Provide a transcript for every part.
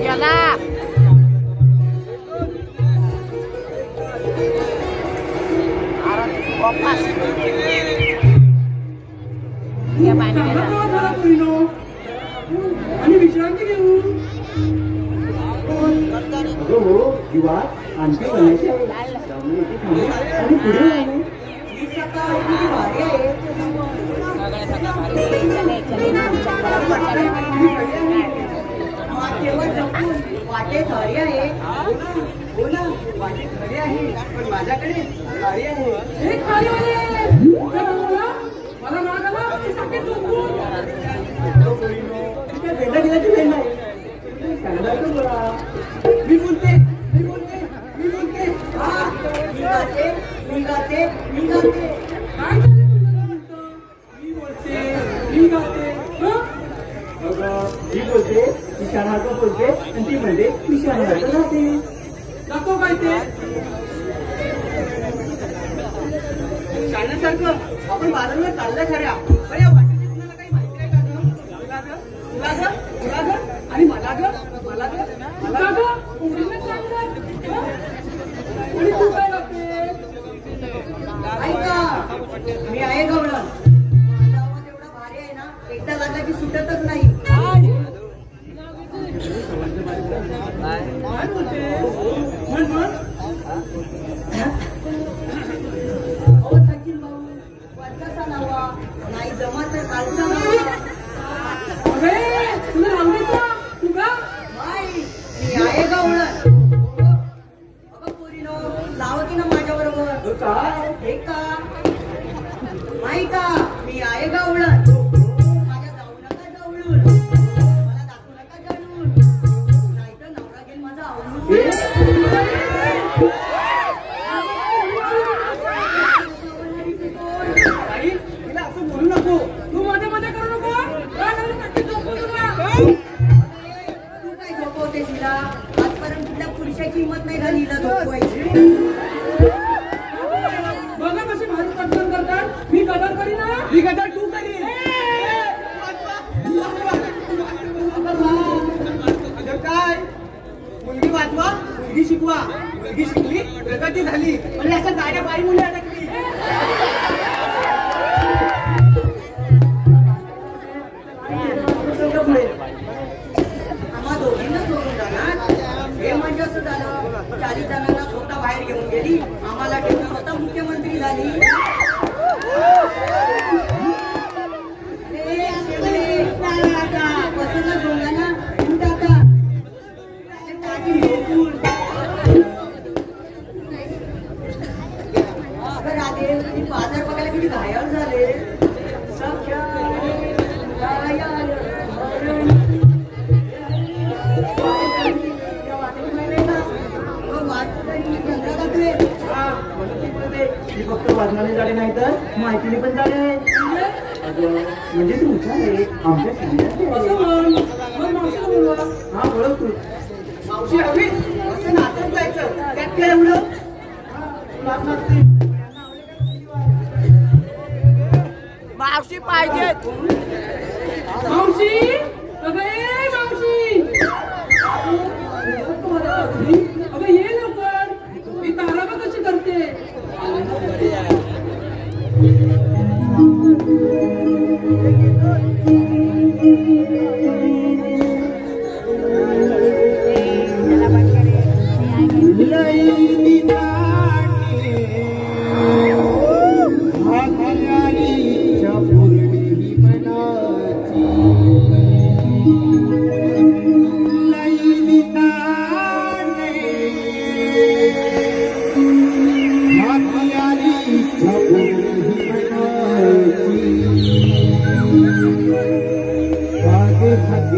Jaga. Kompas. Ya Pak. आणि विश्रांती घेऊ. हो किंवा आणखी बनायची आहे आणि पुढे ही सकाळ किती भारी आहे. वाटे खरी आहे. हो ना वाटे खरी आहे पण माझ्याकडे गाडी आहे. मला मागायला भेटा गेल्याची वेळ नाही. मी बोलते मी बोलते मी बोलते मी गाते मी गाते मी गाते. काय झालं मी बोलते मी गाते. मी बोलते मी शहाणा बोलते आणि ती म्हणते मी शहाणा जाते. नको काय ते शाळेसारखं आपण बाजारला चाललंय खऱ्या पण या वाटेची तुम्हाला काही माहिती आहे का? तुला ग आणि मला ग मला ग मला ग ऐका मी आहे गवळण. आवाज एवढा भारी आहे ना एकदा लागला की सुटतच नाही. काय बोलते नाही जमा तर कालचा तुला आवडीचा तुला मी आहे गवळण. अगं पोरीनो लाव की ना माझ्या बरोबर हे का माही का मी आहे गवळण. माझ्या जाऊ नका जवळून मला दाखवू नका जळून नाही तर नवरा घेईल माझा आवडून. आजपर्यंत कुठल्या पुरुषाची हिंमत नाही झाली हिला झोपवायची. बघा कशी भारी पटकन करतात. मी गदर करी ना मी गदर तू करी. काय मुलगी वाचवा मुलगी शिकवा. मुलगी शिकली प्रगती झाली पण अशा गाड्या बाई मुली अडकली. आम्हा दोघींना सोडून जाणार हे म्हणजे असं झालं. 40 जणांना स्वतः बाहेर घेऊन गेली आम्हाला ठेवून स्वतः मुख्यमंत्री झाली. बसूनच दोघांना बाजार बघायला किती घायाळ झाले. फक्त वाजनाने झाले नाही तर माहितीने पण झाले. म्हणजे तू हुशार आहे आमच्या हा ओळख तू मावशी हवी असं नाचत जायचं त्यात काय एवढं मावशी पाहिजे मावशी मावशी अगं ये लवकर. मी तारा का कशी करते. भाग्य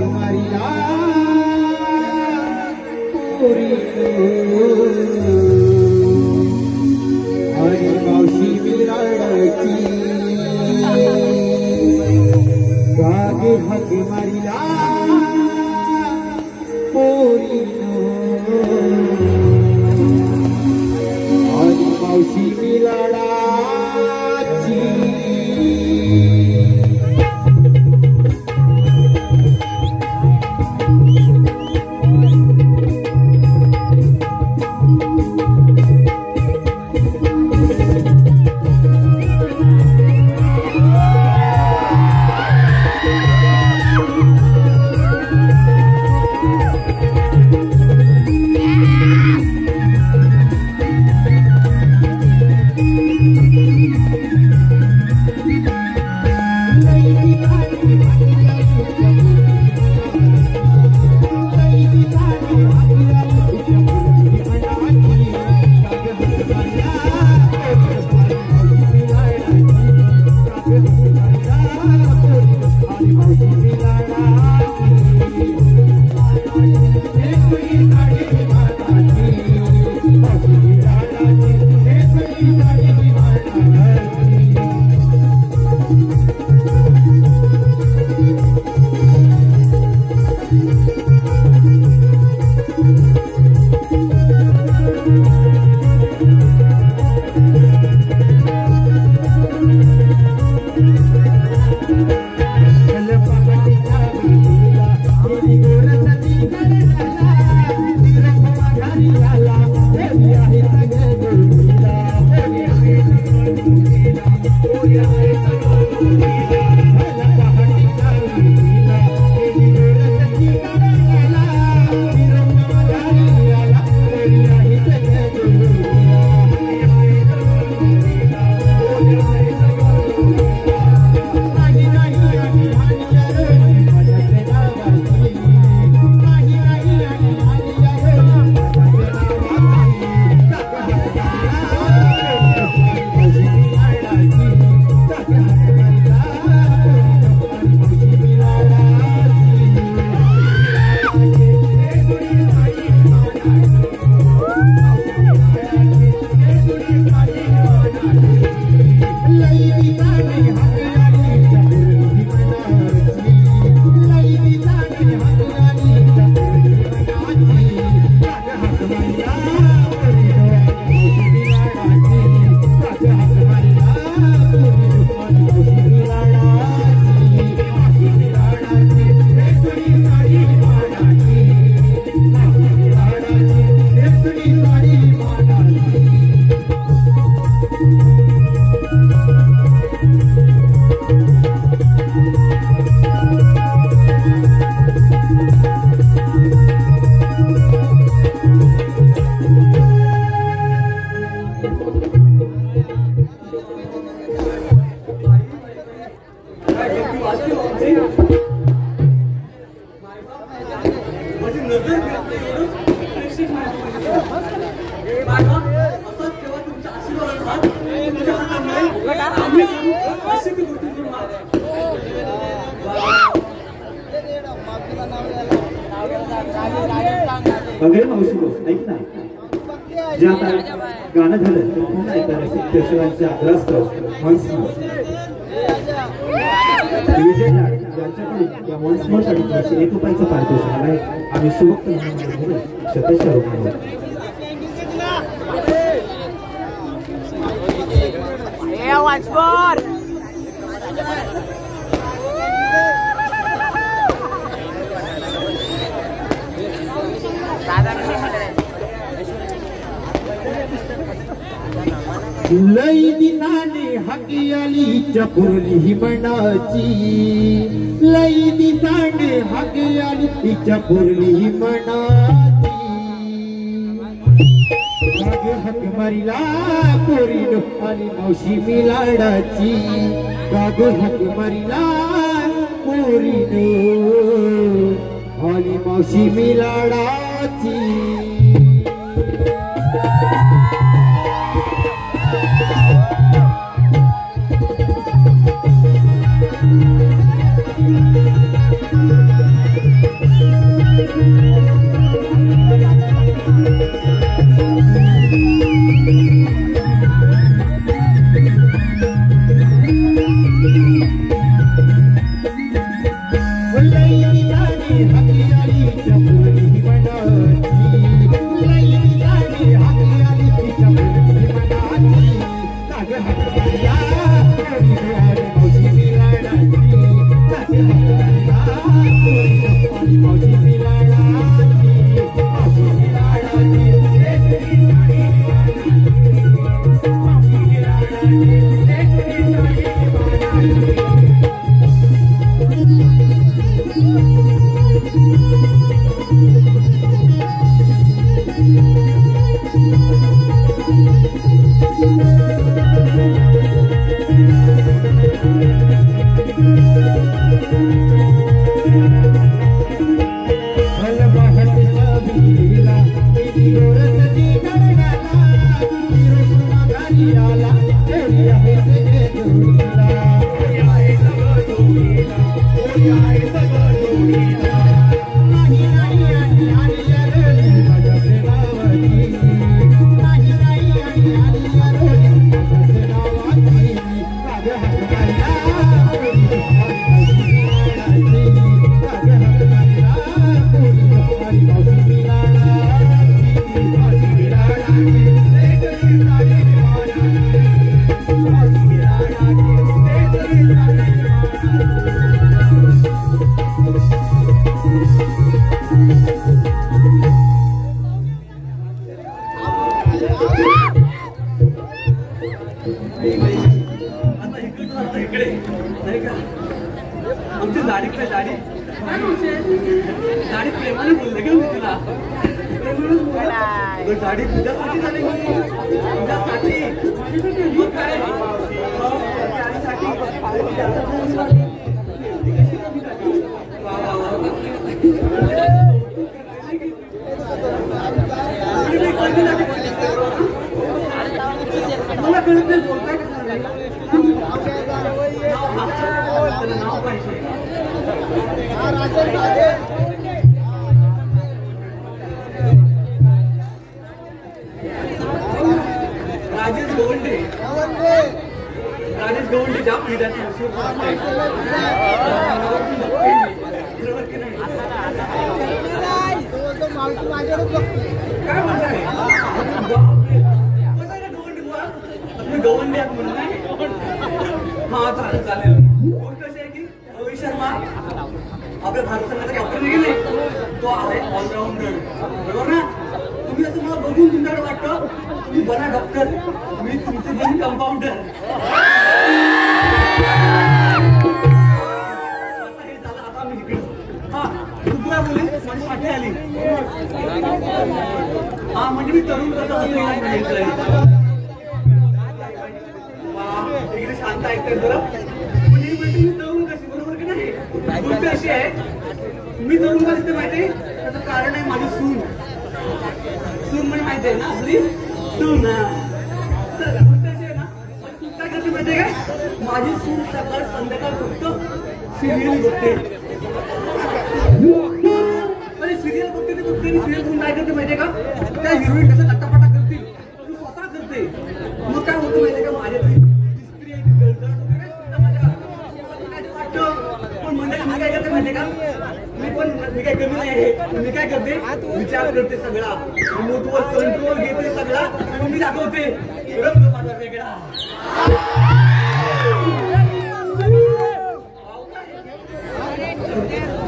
अगं मावशी ऐक ना, जे आता गाणं झालं तर पुन्हा एकदा प्रेक्षकांच्या आग्रहास्तव विजय यांच्याकडून या वन्स 1 रुपयाचं पारितोषिक आहे. आम्ही शुभक्त म्हणून सदस्य आहोत. लई दिनाने हाकी आली चपुरली मनाची, लई दिनाने हाकी आली चपुरली मनाची. हाक मारिला पोरीनो आणि मावशी मी लाडाची, गाग हाक मारिला पोरीनो आणि मावशी मी लाडाची. आता इकडे नाही का आमची दाढी काय दाढी दाढी प्रेमाने बोलले का मी तुला दाढी तुझ्यासाठी झाली तुझ्यासाठी मग काय मला कळत नाही बोलताय का नाव पाहिजे राजेश गवंडे जाम पिढ्याचे काय म्हणताय गवंडे आहेत म्हणून नाही हा चालेल चालेल गोष्ट अशी आहे की रोहित शर्मा आपल्या भारत संघाचा कॅप्टन गेले तो आहे ऑलराऊंडर बरोबर ना तुम्ही असं मला बघून तुमच्याकडे वाटतं तुम्ही बना डॉक्टर मी तुमचे बन कंपाऊंडर आता हे झालं आता मी इकडे हा तू काय बोलली माझी साठी आली हा म्हणजे मी तरुण कसं इकडे शांत ऐकताय बरं म्हणजे मी तरुण कशी बरोबर की नाही गोष्ट अशी आहे मी तरुण का दिसते माहिती आहे त्याचं कारण आहे माझी सून म्हणजे माहिती आहे ना आपली सून तर गोष्ट अशी आहे ना तू काय करते माहिती आहे काय माझी सून सकाळ संध्याकाळ फक्त सिरियल बघते सिरियल बघते ते बघते सिरियल बघून काय करते माहिती आहे का त्या हिरोईन कसं लटापटा करतील तू स्वतः करते मग काय होतं माहिती आहे का माझ्या पण म्हणजे मी काय करते माहितीये का मी काय कमी नाही आहे मी काय करते विचार करते सगळा मोठवर कंट्रोल घेते सगळा आणि मी दाखवते रंग माझा वेगळा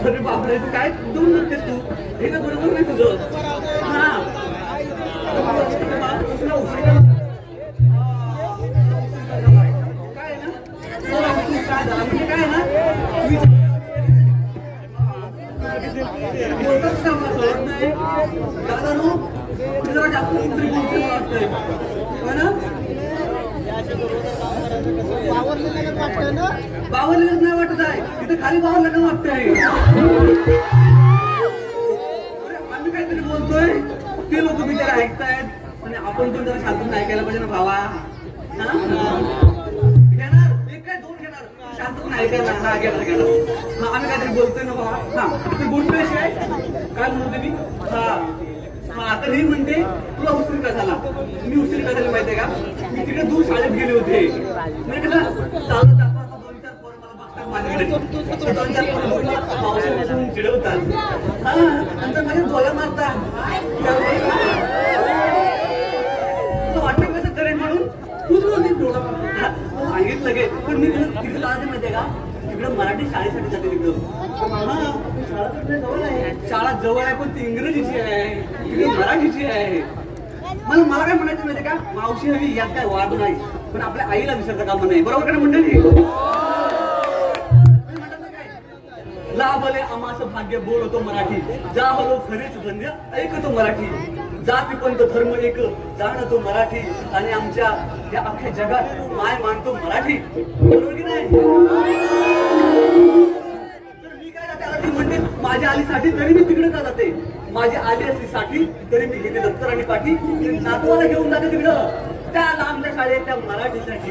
अरे बापरे तू काय दोन नसतेस तू हे तर बरोबर नाही तुझं हा काय ना दादा नो जरा जास्त वाटतंय बावरलेलं नाही वाटत आहे तिथे खाली बावरलेलं वाटतंय आम्ही काहीतरी बोलतोय ते लोक बिचारे ऐकतायत आणि आपण पण जरा शांतून ऐकायला पाहिजे ना भावा शांतपणे ऐकायला हा घेणार आम्ही काहीतरी बोलतोय ना बाबा हा ती गोष्ट अशी आहे काय म्हणते मी हा हा आता मी म्हणते तुला उशीर का झाला मी उशीर का झाला माहितीये का मी तिकडे दूर शाळेत गेले होते म्हणजे कसं चालत जातो आता 2-4 पोरं मला बघतात माझ्याकडे 2-4 पोरं पावसापासून चिडवतात हा नंतर माझ्या डोळ्या मारतात तुला वाटतं कसं करेन म्हणून तूच बोलते डोळा सांगितलं गे पण मी तिकडे जाते माहितीये का तिकडं मराठी शाळेसाठी जाते तिकडं हा शाळा जवळ आहे पण ती इंग्रजीची आहे तिकडे मराठीची आहे मला काय म्हणायचं माहितीये का मावशी हवी यात काय वाद नाही पण आपल्या आईला विसरता कामा नाही बरोबर का मंडळी लाभले आमास भाग्य बोलतो मराठी जा हलो खरीच धन्य ऐकतो मराठी जाती पंत धर्म एक जाणतो मराठी आणि आमच्या या अख्ख्या जगात माय मानतो मराठी बरोबर की नाही तर मी काय जाते आली म्हणते माझ्या आलीसाठी तरी मी तिकडे का जाते माझी आली असलीसाठी तरी मी घेते दप्तर आणि पाठी नातवाला घेऊन जाते तिकडं त्या लांबच्या शाळेत त्या मराठीसाठी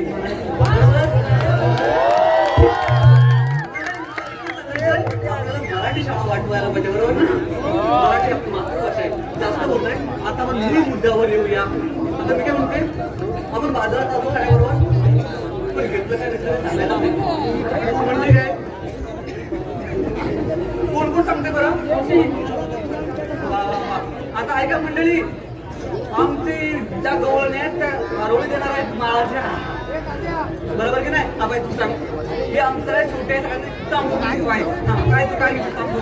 मराठी शाळा वाटवायला पाहिजे बरोबर ना मराठी आपली मातृभाषा आहे जास्त बोलतोय आता आपण नेहमी मुद्द्यावर येऊया आता मी काय म्हणते आपण बाजारात आलो काय बरोबर पण घेतलं काय सांगायला नाही म्हणजे काय कोण कोण सांगते बरं आता ऐका मंडळी आमची ज्या गवळणी आहेत त्या हरवली देणार आहेत माळाच्या बरोबर की नाही हा बाई तू सांग हे आमचं आहे छोटे सांगू काय काय तू काय सांगू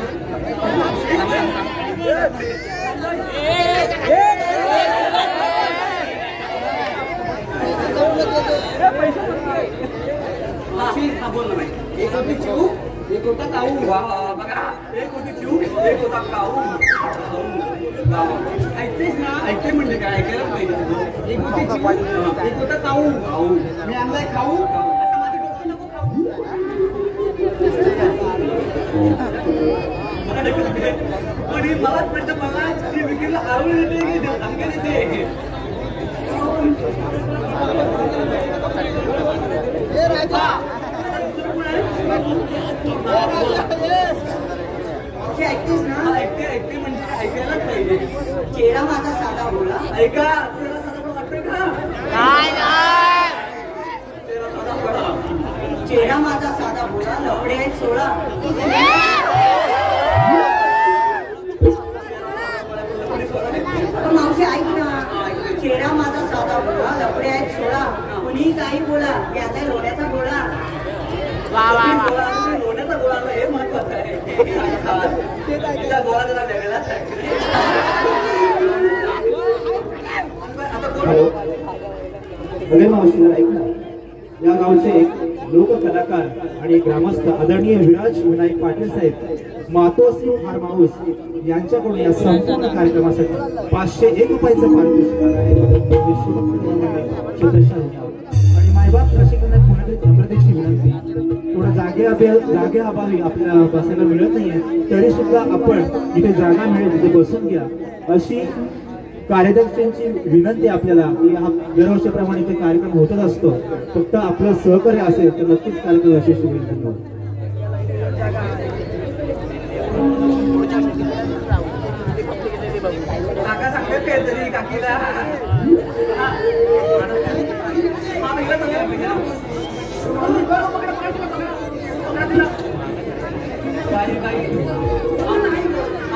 मावशी हा बोल ना बाई. एक होती चिऊ, एक होता काऊ. वा बघा, एक होती चिऊ, एक होता काऊ. ऐकतेस ना? ऐकते म्हणजे काय ऐकायला पाहिजे. एक होती चिऊ, एक होता काऊ. काऊ मी आणलाय खाऊ. आता माझे डोकं नको खाऊ. आणि मला प्रश्न मला ती विक्रीला आवड येते की धमक्या देते. ऐकतेस ना? ऐकते म्हणजे ऐकायलाच पाहिजे. चेहरा माझा साधा बोला. ऐका चेहरा साधा वाटतोय का? नाही नाही. चेहरा साधा बोला. चेहरा माझा साधा बोला, लफडे आहेत 16. मावशी ऐक ना, चेहरा माझा साधा बोला, लफडे आहेत 16. कुणी काही बोला, याचा लोण्याचा गोळा. वा वा वा. लोण्याचा गोळा हे महत्वाचं आहे. तिचा गोळा जरा वेगळाच आहे. आता हॅलो अरे मावशी जरा ऐक ना. या गावचे एक लोककलाकार आणि ग्रामस्थ आदरणीय विराज विनायक पाटील साहेब मातोश्री फार्म हाऊस यांच्याकडून या संपूर्ण कार्यक्रमासाठी 501 रुपयाचं पारितोषिक आहे. आणि मायबाप प्रशिक्षणात होण्याची नम्रतेची विनंती. थोडा जागेअभावी आपल्याला बसायला मिळत नाहीये, तरी सुद्धा आपण जिथे जागा मिळेल तिथे बसून घ्या अशी कार्यदर्शकांची विनंती आपल्याला की हा दरवर्षीप्रमाणे इथे कार्यक्रम होतच असतो. फक्त आपलं सहकार्य असेल तर नक्कीच कार्यक्रम यशस्वी होईल. धन्यवाद. काका सांगतात काहीतरी काकीला.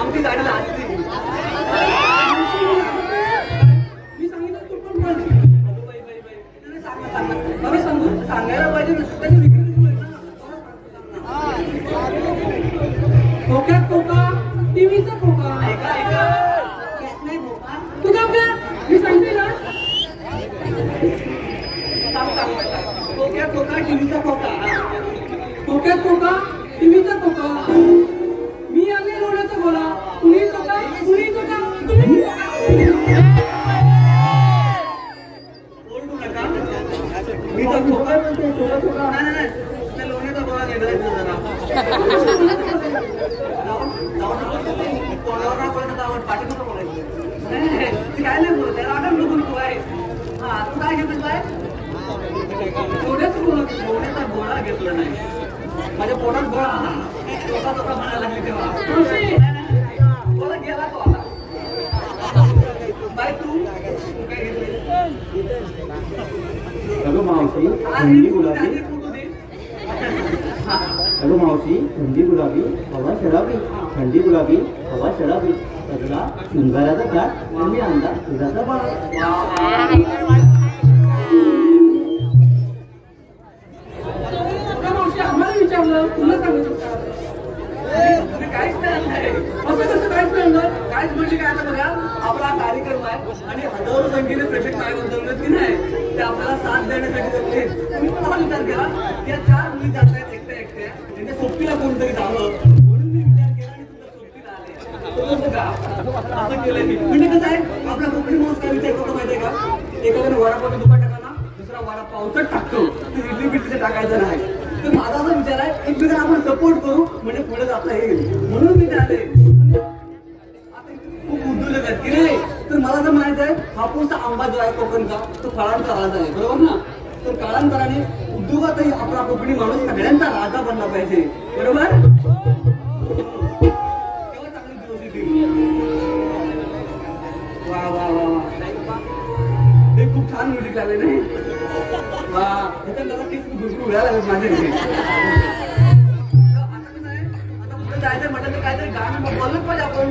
आमची गाडी लागली. मी सांगितलं तू पण सांगायला पाहिजे त्याची विक्री. खोक्यात खोका, टीव्हीचा खोका. ऐका ऐका नाही भोपा. तू काम कर, मी सांगते ना. खोक्यात खोका, टीव्हीचा खोका. खोक्यात खोका, टीव्हीचा खोका. मी आले लोण्याचा गोळा. कुणी खोका, कुणी खोका, कुणी ओरडू नका. मी तर खोका म्हणते, खोका. नाही नाही नाही, लोण्याचा गोळा वेगळा जरा. काय नाही बोलत आडम नको तू आहे. हा तू काय घेतलं काय? लोण्याचा गोळा घेतला नाही. माझ्या पोटात गोळा आला. स्वतः म्हणायला लागली तेव्हा गोळा गेला तो आला. बाय तू काय घेतलं? हॅलो मावशी थंडी गुलाबी. हॅलो मावशी थंडी गुलाबी हवा शराबी. थंडी गुलाबी हवा शराबी. सगळा शृंगाराचा काळ आणि अंदा दुधाचा बाळ. आम्हाला विचारलं तुला सांगू शकता. काहीच नाही असं कसं काहीच नाही. काहीच म्हणजे काय आता बघा आपला कार्यक्रम आहे आणि हजारो संख्येने प्रेक्षक काय बदलत की नाही ते आपल्याला साथ देण्यासाठी जमले. तुम्ही पण हा विचार केला या 4 मुली जात आहेत एकट्या एकट्या त्यांच्या सोबतीला कोणतरी जावं म्हणून मी विचार केला आणि तुमच्या सोबतीला आले. असं केलंय मी. म्हणजे कसं आहे आपला कोकणी माणूस काय विचार करतो माहितीये का? एखाद्याने वडापावचा दुकान टाका ना, दुसरा वडापावच टाकतो. इडली बिडलीचं टाकायचं नाही. तर माझा असा विचार आहे एकमेकांना आपण सपोर्ट करू म्हणजे पुढे जाता येईल म्हणून मी आले. आता खूप उद्योजक आहेत की नाही. तर मला जर म्हणायचं आहे हापूसचा आंबा जो आहे कोकणचा तो फळांचा राजा आहे बरोबर ना. तर काळांतराने उद्योगातही आपला कोकणी माणूस सगळ्यांचा राजा बनला पाहिजे बरोबर. तेव्हा चांगली दिवस येतील. वा वा वा हे खूप छान म्युझिक लागले नाही. वा त्याच्यात जरा किस भरपूर वेळा लागत माझ्या घरी. आता कसं आहे आता पुढे जायचं म्हटलं तर काहीतरी गाणं बोललंच पाहिजे आपण.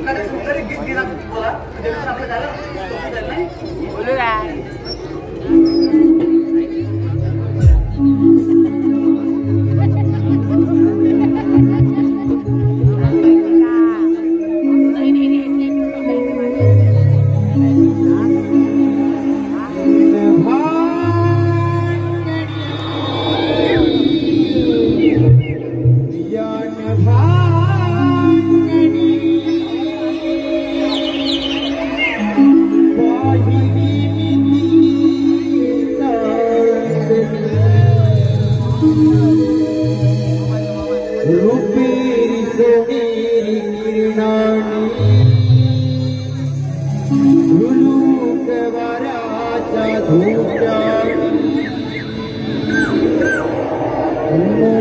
काय सुंदर गीत गेला बोला आपलं जायला नाही बोलू काय. Thank you.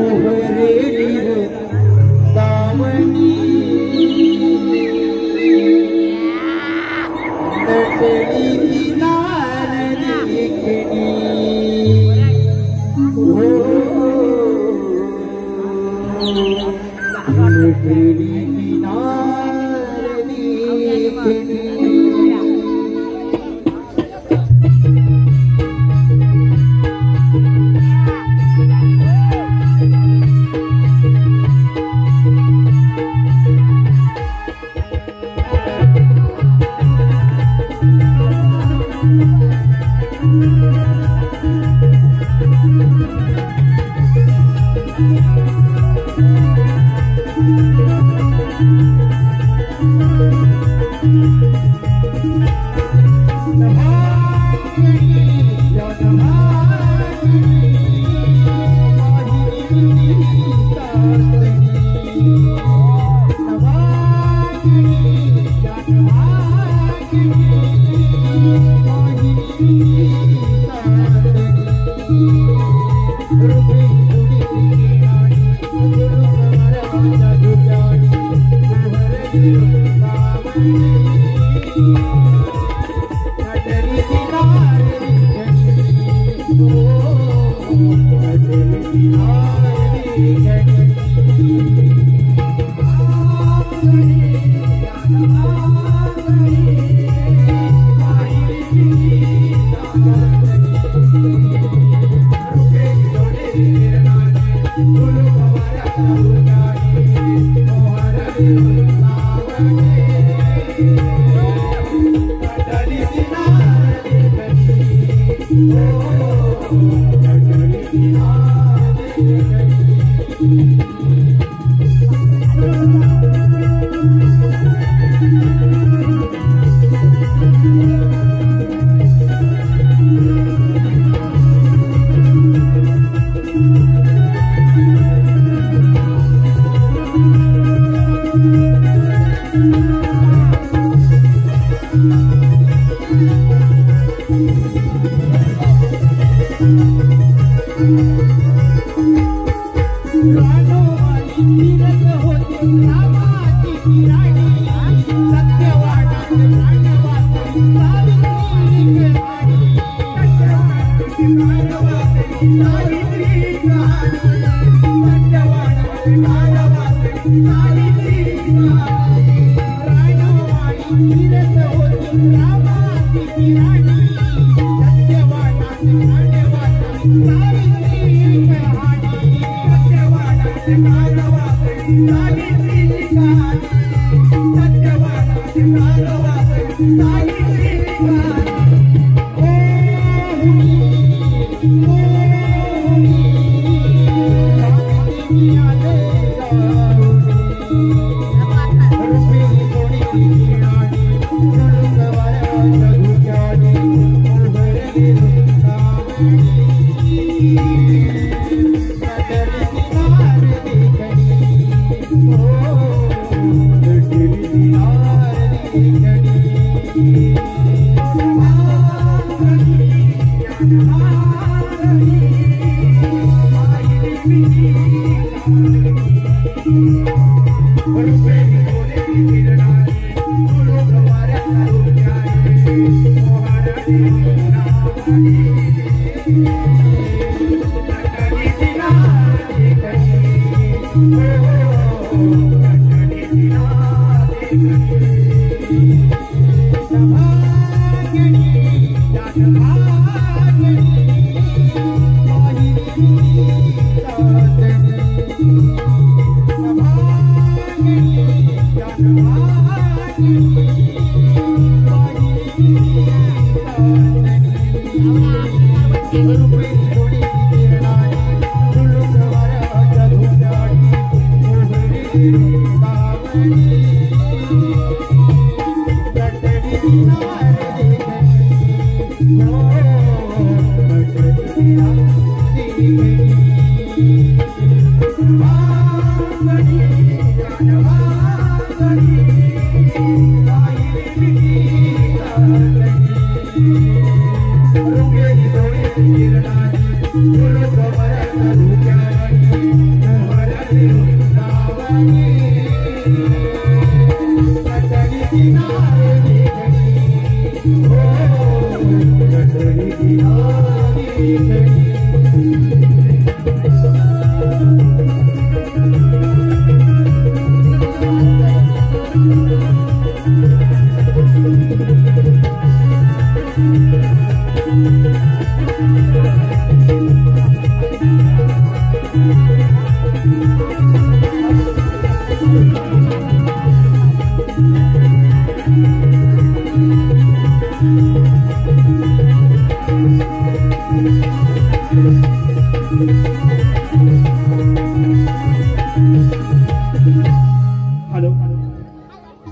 हॅलो,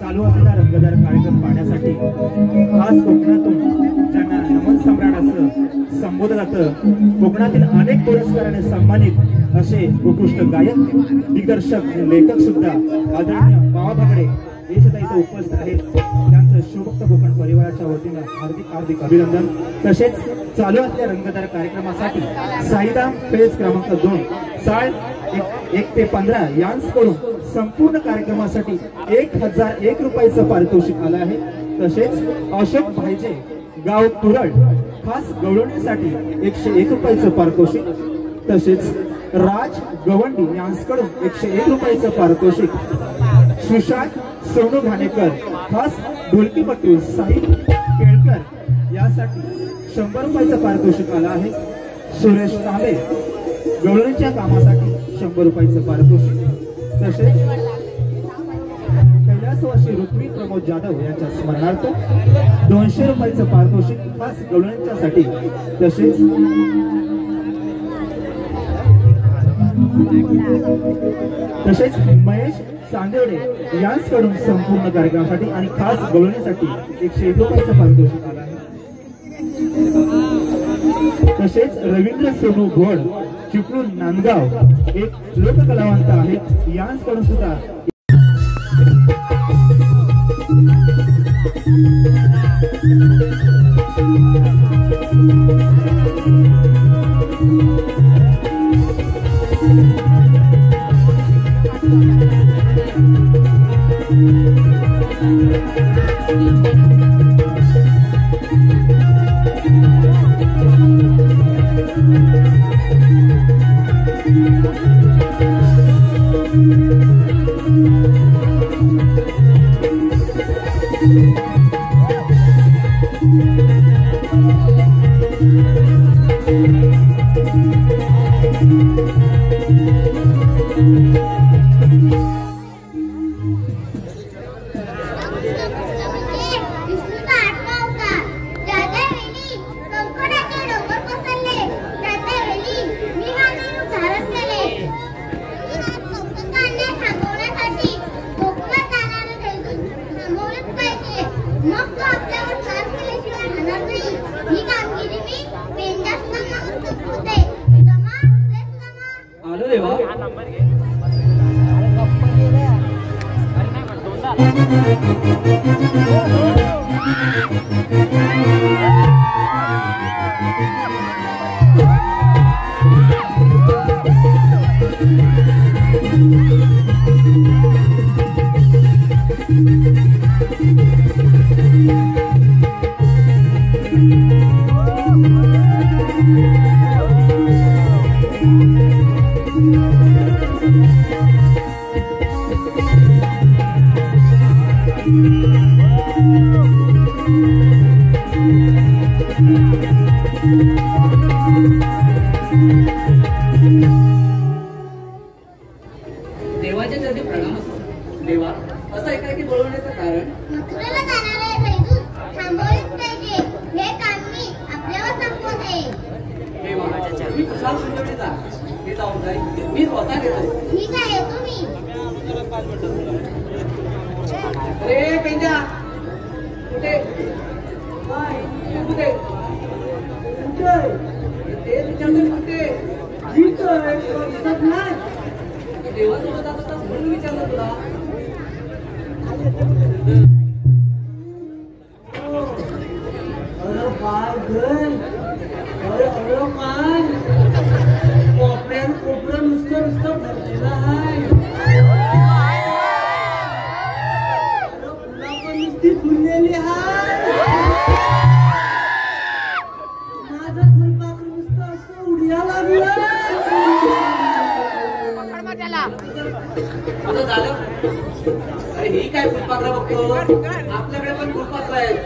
चालू असलेला रंगतदार कार्यक्रम पाहण्यासाठी खास कोकणातून ज्यांना नमन सम्राट असं संबोधलं जातं, कोकणातील अनेक पुरस्काराने सन्मानित असे उत्कृष्ट गायक, दिग्दर्शक, लेखक सुद्धा आदरणीय बाबा भागडे हे सुद्धा इथे उपस्थित आहेत. त्यांचं शिवभक्त कोकण परिवाराच्या वतीनं हार्दिक हार्दिक अभिनंदन. तसेच चालू असलेल्या रंगतदार कार्यक्रमासाठी साईदाम पेज क्रमांक 2 साल 1 ते 15 यांकडून संपूर्ण कार्यक्रमासाठी 1001 रुपयाचं पारितोषिक आलं आहे. तसेच अशोक भाईजे गाव तुरळ खास गवळणीसाठी 101 रुपयाचं पारितोषिक. तसेच राज गवंडी यांकडून 101 रुपयाचं पारितोषिक. सुशांत सोनू घाणेकर खास ढोलकीपट्टू साई केळकर यासाठी 100 रुपयाचं पारितोषिक आलं आहे. सुरेश तांबे गवळणीच्या कामासाठी 100 रुपयाचं पारितोषिक. तसेच कैलासवासी ऋत्विक प्रमोद जाधव यांच्या स्मरणार्थ 200 रुपयाचं पारितोषिक खास गवळणीच्यासाठी. तसेच महेश सांदेवडे यांकडून संपूर्ण कार्यक्रमासाठी आणि खास गवळणीसाठी 101 रुपयाचं पारितोषिक आलं आहे. तसेच रवींद्र सोनू घोड चिपळूण नांदगाव एक लोककलावंत आहेत, यांकडून सुद्धा देवाच्या चरणी प्रणाम असतो. देवा असं एकाएकी बोलवण्याचं कारण मथुरेला जाणारे बैदूत थांबवलेच पाहिजे. हे काम मी आपल्यावर संपवते. देवा तुम्ही कुशाल सुंदरने जा. हे जाऊन जाईल मी स्वतः घेतो. ठीक आहे तुम्ही. अरे पेंजा कुठे कुठे ते विचारतो कुठे दिसत नाही. देवासोबत जात होतास म्हणून विचारलं तुला. अरे काय गं? अरे काय कोपऱ्यान कोपरं नुसतं भरलेलं आहे. अरे पुन्हा पण नुसती फुललेली आहे. माझं फुलपाखरू नुसतं असं उड्या लागलं. असं झालं. अरे ही काय फुलपाखरं बघतो. आपल्याकडे पण फुलपाखरं आहेत.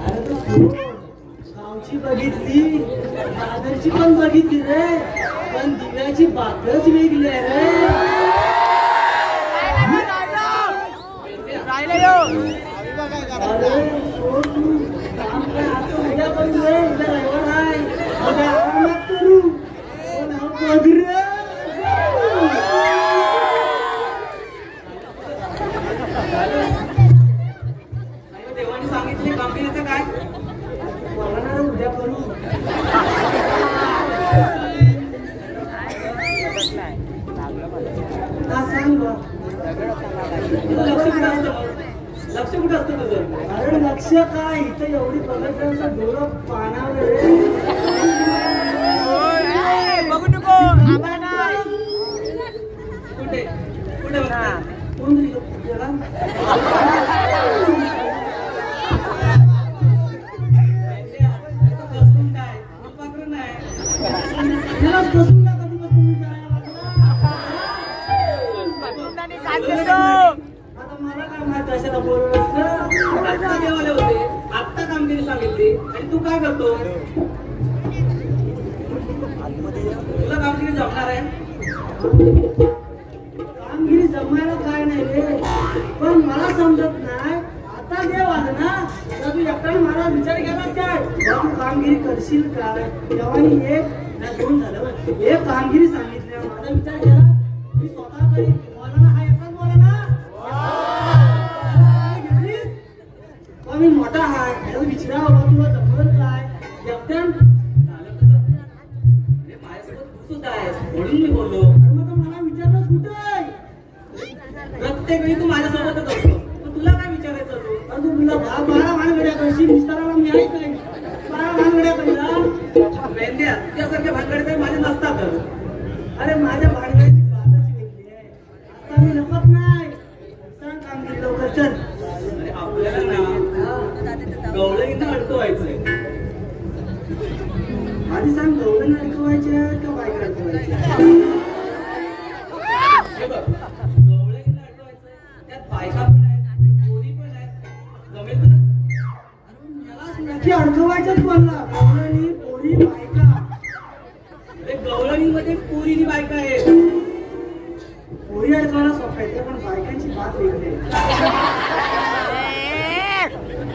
अरे तू गावची बघितली, दादरची पण बघितली रे, पण दिव्याची बातच वेगळी आहे रे. अरे सोड तू. काम काय आता उद्या करू रे. उद्या रविवार आहे. उद्या आरामात करू. पण हा बघ रे. हा सांग बा. तुझं लक्ष कुठं असतं मग? लक्ष कुठं असतं तुझं? अरे लक्ष काय इथं एवढी बघायचं डोळं पानावर रे. बघू नको आम्हाला काय कुठे कुठे बघताय? कोण तरी गेला? बसून काय पात्र नाही. त्यालाच बसून टाका दिवस तुम्ही करायला लागला. बसून काय करतो आता मला काय माहित कशाला बोलवलंस ना? आत्ता देवाले होते, आत्ता कामगिरी सांगितली आणि तू काय करतो? तुला कामगिरी जमणार आहे? कामगिरी जमायला काय नाही रे, पण मला समजत नाही. आता देव आलं ना तर तू एकट्याने मला विचार केलास काय तू कामगिरी करशील काय? देवानी एक नाही दोन झालं एक कामगिरी सांगितली माझा विचार केला मी स्वतः करी. बोला ना हा एकच बोला ना. पण मी मोठा हाय त्याला विचारा बाबा तुला जमलं काय एकट्यान झालं कसं? अरे माझ्यासोबत तू सुद्धा आहेस म्हणून मी बोललो. मग मला विचारलंच कुठे प्रत्येक वेळी तू माझ्यासोबतच असतो. पण तुला काय विचारायचं तू? अरे तुला बारा भानगड्या करशील विस्ताराला मी आहे काय 12 भानगड्या करीला. मेंढ्या तुझ्यासारख्या भानगडे तर माझे नसतातच. अरे माझ्या भानगड्याची बातच वेगळी आहे. आता मी लपत नाही. सांग कामगिरी लवकर चल. अरे आपल्याला ना गवळणीनं अडकवायचंय. आधी सांग गवळण अडकवायचे का बायका अडकवायचे? हे बघ गवळणीनं अडकवायचंय. त्यात बायका पण आहेत, पोरी पण आहेत. जमेल तुला? नक्की अडकवायच्याच बोलला. गवळणी पोरी बायका. अरे गवळणीमध्ये पोरीनी बायका आहेत. पोरी अडकवायला सोपं आहे पण बायकांची बात वेगळी आहे.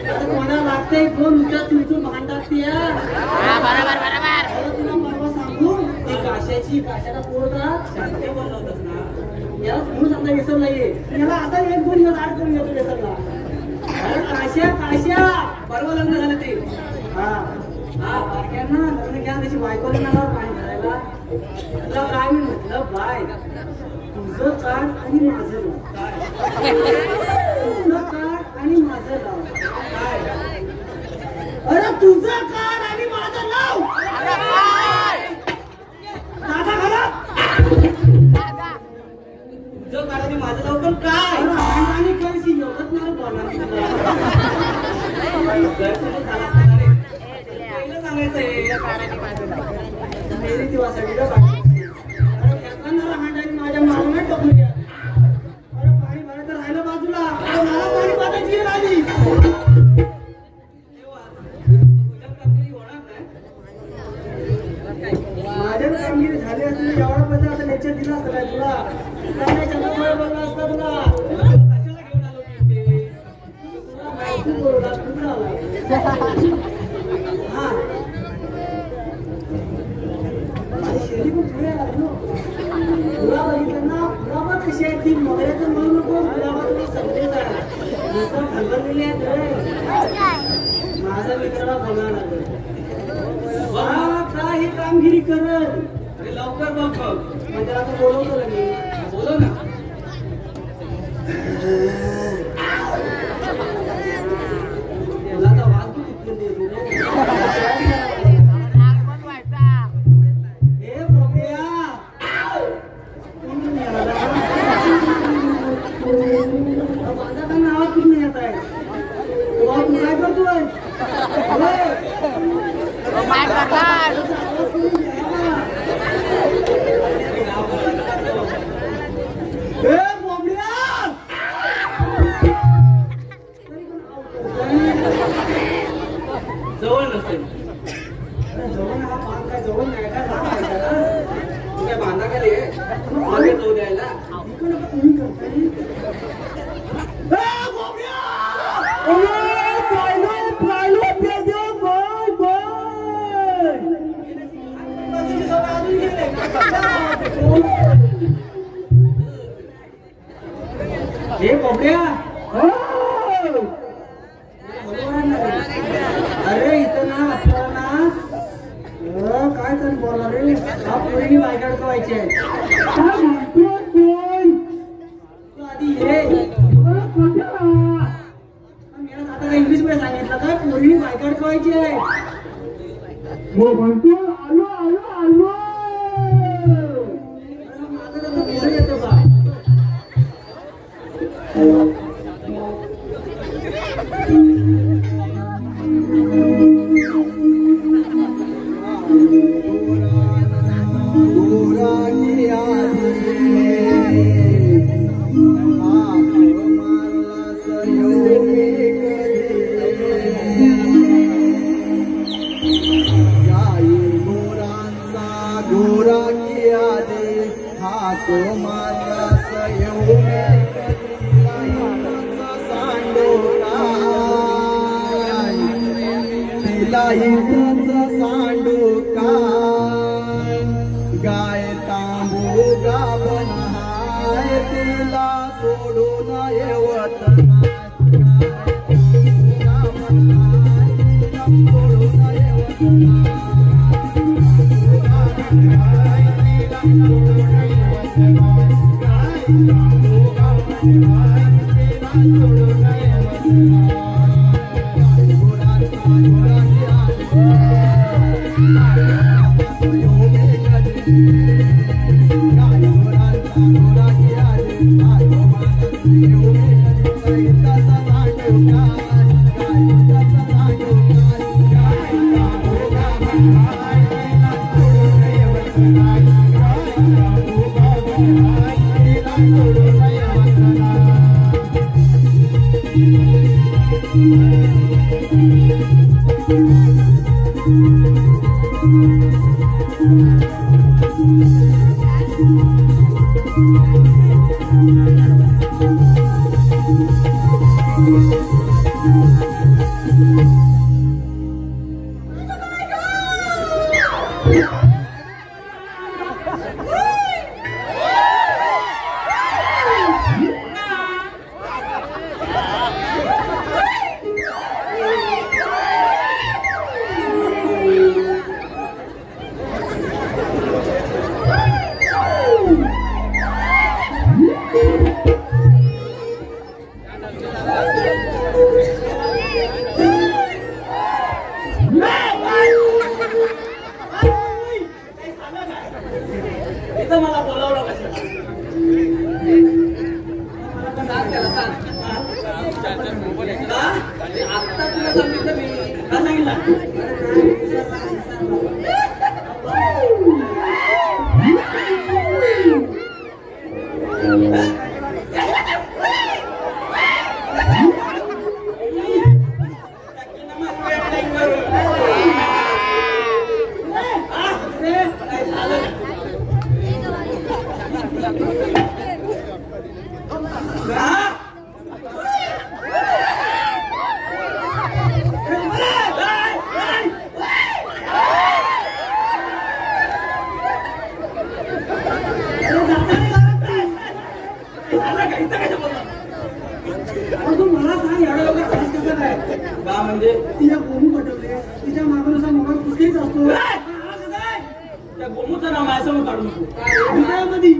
अरे कोणाला लागतंय कोण नुसतं चुचून भांडतात ती बरोबर तुला परवा सांगू ती काशाला पोरतात शांती बोलवतस ना. याला म्हणून सांगता विसर नाहीये याला आता एक दोन दिवस आड करून येतो विसरला. अरे काश्या परवा लग्न झालं ते. हा बायकांना लग्न घ्या त्याची बायकोला नावावर पाणी भरायला. तुला काय मी म्हटलं बाय तुझं काढ आणि माझं लाव. तुझं काढ आणि माझं लाव. अरे तुझं काढ आणि माझं लाव. दादा घरात तुझं काढाने माझं जाऊ पण काय? आणि करशील एवढंच नाही बोलणार गैरसमज झाला असता रे. पहिलं सांगायचंय. मेरी दिवासाठी अरे एखादा हांडाने माझ्या मागून टोकून घ्या. अरे पाणी भरायचं राहिलं बाजूला. अरे मला पाणी पाजायची वेळ आली. तुझ्या कामगिरी होणार नाही. माझ्या कामगिरी झाली असली एवढा पैसा आता लेक्चर दिला असतं काय तुला? काय चंद्रपूर बोलला असता तुला. कशाला घेऊन आलो मी इथे? तुला माहिती बोलला कुठं आला? हा माझी शेरी पण पुढे आली ना. तुला बघितलं ना गुलाबात कशी आहे ती मोगऱ्याचं म्हणू नको. गुलाबात सगळेच आहे नुसतं भरभरलेले आहेत रे. माझा मित्राला बोलायला लागलं काय हे कामगिरी करत. अरे लवकर बघ बघ. मग त्याला आता बोलवतो मी. बोलव ना. त्याला आता वाद तू तिथून देतो हे बघूया. माझा काय नावात कुठून येत आहे तू काय करतोय? काय करतात जवळ नसेल. जवळ हा पान काय जवळ नाही का लांब आहे का? तू काय बांधा खाली आहे? मागे जाऊ द्यायला. इकडं तुम्ही करताय. हे कोंबड्या अरे इथं ना आपल्याला ना काय तर बोला रे हा पोरी बायका अडकवायची आहे. हो म्हणतो आलो आलो आलो. माझं तर बोलू येतो का? सांडू काय गाय तांबू गाभण हाय तिला सोडून येवत मला बोलावलं कसं आता तुला सांगितलं मी का सांगितलं म्हणजे तिला गोमू पटवले तिच्या मागवरचा मोबाईल पुसकीच असतो त्या गोमूचं नाव माझ्यासमोर काढू नको मध्ये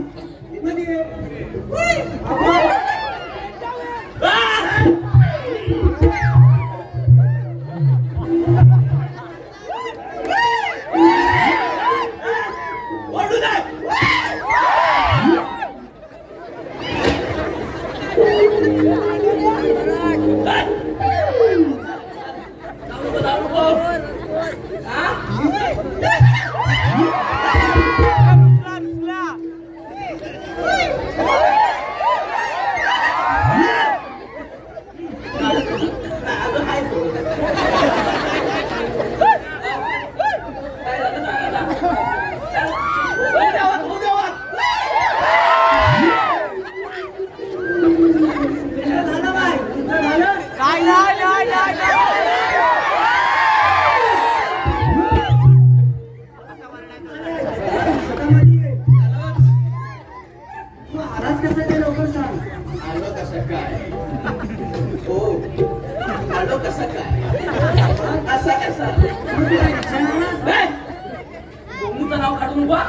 गोमूचं नाव काढून बा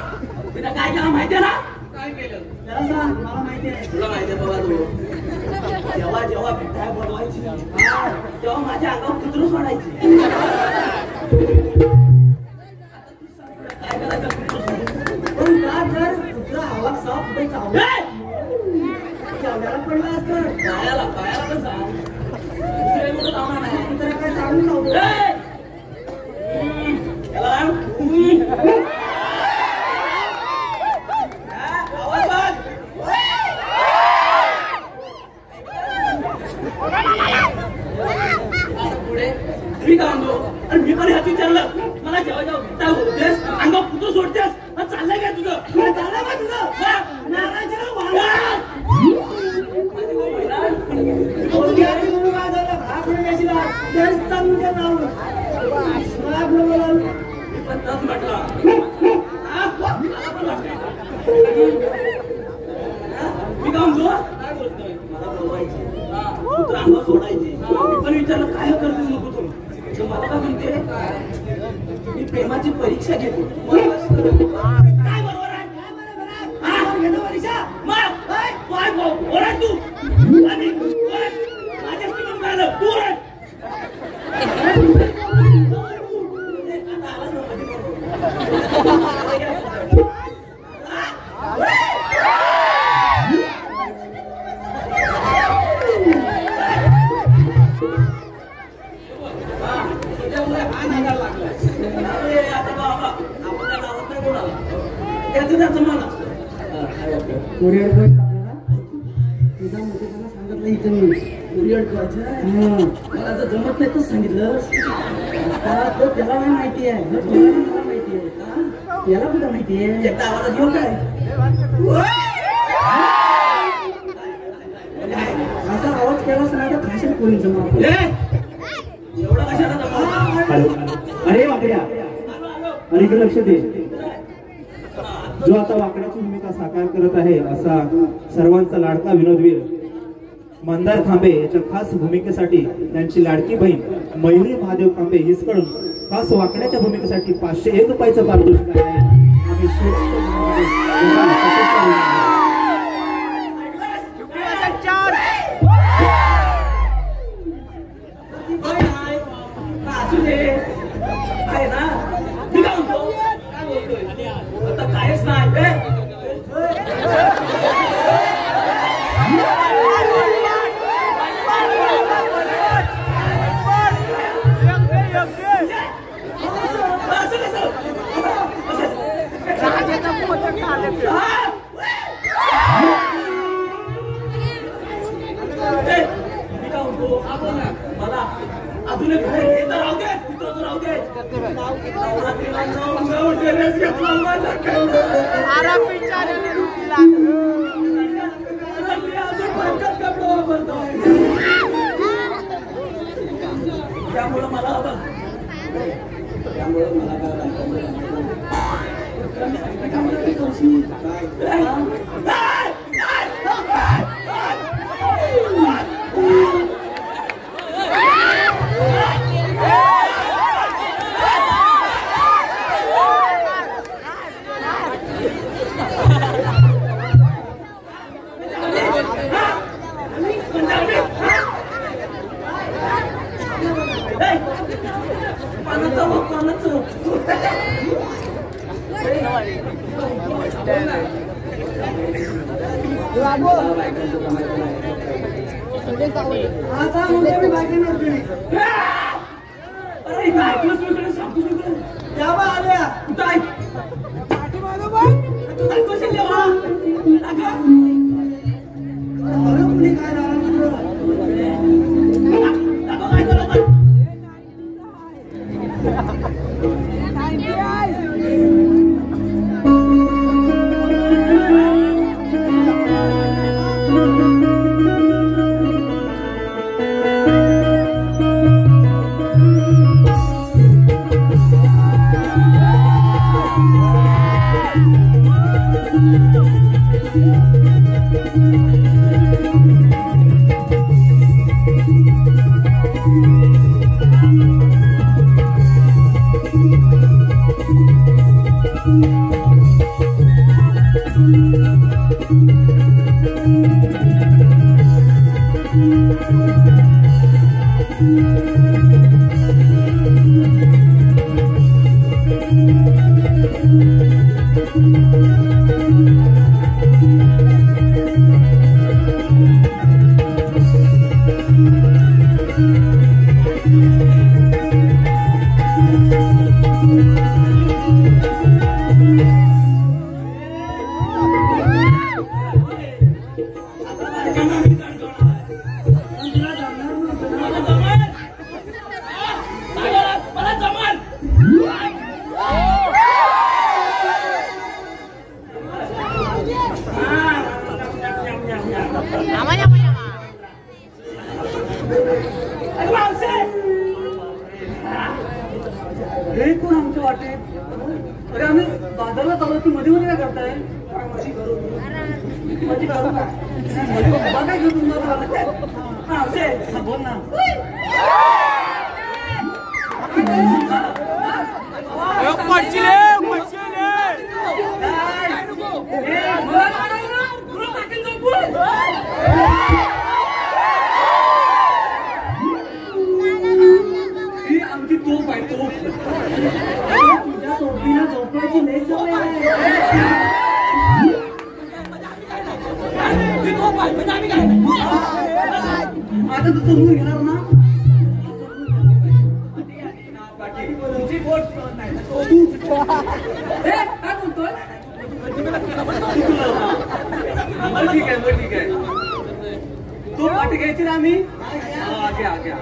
तिला काय केलं माहितीये ना काय केलं मला माहिती आहे तुला माहिती आहे बाबा तू जेव्हा जेव्हा भेटाय बोलवायची तेव्हा माझ्या अंगावर कुत्रू सोडायची काही चावल्याला पडला असतं पायाला पण सांग दुसरे कुठं जाणार नाही तर काय सांगून लावतो आवाज बघ पुढे मी का आणतो आणि मी पण ह्याच विचारलं मला जेव्हा जेव्हा होतेस अंगावर पुत्र सोडतेस चाललंय काय तुझं चाललं का तुझं नारायणराव म्हणून काय झालं भाग कशीला तेच चालू त्या नाव पण तस म्हटलं मी का म्हणतो काय बोलतोय मला बोलवायचे पुत्र अंगावर सोडायचे मी पण विचारलं काय करतेस नको तू तर मला काय म्हणते मी प्रेमाची परीक्षा घेतो काय बरोबर आहे घेतो परीक्षा मग काय ओरड तू माझ्या स्थितीत झालं तू ओरड कोरिअर आपल्याला तुझा मोठेपणा सांगितलं इथं मी कुरिअर करायचं मला जर जमत नाही तर सांगितलं तो त्याला नाही माहिती आहे मला माहिती आहे त्याला कुठं माहिती आहे एकदा आवाज घेऊ काय असा आवाज केलाच नाही तर फॅशन पोरींचं नाव एवढा कशाला अरे वाकड्या अलीकडे लक्ष दे जो आता वाकड्याची भूमिका साकार करत आहे असा सर्वांचा लाडका विनोदवीर मंदार खांबे याच्या खास भूमिकेसाठी त्यांची लाडकी बहीण मयुरी महादेव खांबे हिसकडून खास वाकड्याच्या भूमिकेसाठी 501 रुपयाचं पारितोषिक आहे आम्ही असू दे आहे ना मी काय म्हणतो काय बोलतोय आता कायच नाही मला अजून एक हे तर राहू दे मित्र तर राहू दे त्यामुळं मला आता मोठे मी बाकी नव्हते अरे काय तुला सगळं सांगतो सगळं त्या बा आल्या काय तू दाखवशील जेव्हा दाखव अरे कुणी काय झालं दाखव काय करत हे कोण आमच्या वाटेत? अरे आम्ही बाजारला चालू की मध्ये मध्ये काय करताय? मध्ये करू का? बघा घेऊ तुम्हाला बोल ना. आमची तोफ आहे तोफ. तुझ्या टोपीला झोपायची लय सवय आहे. आता तू समजून घेणार ना. तुमची बोट नाही काय बोलतोय? ठीक आहे मग ठीक आहे. तू पाठी घ्यायची ना आम्ही. घ्या घ्या.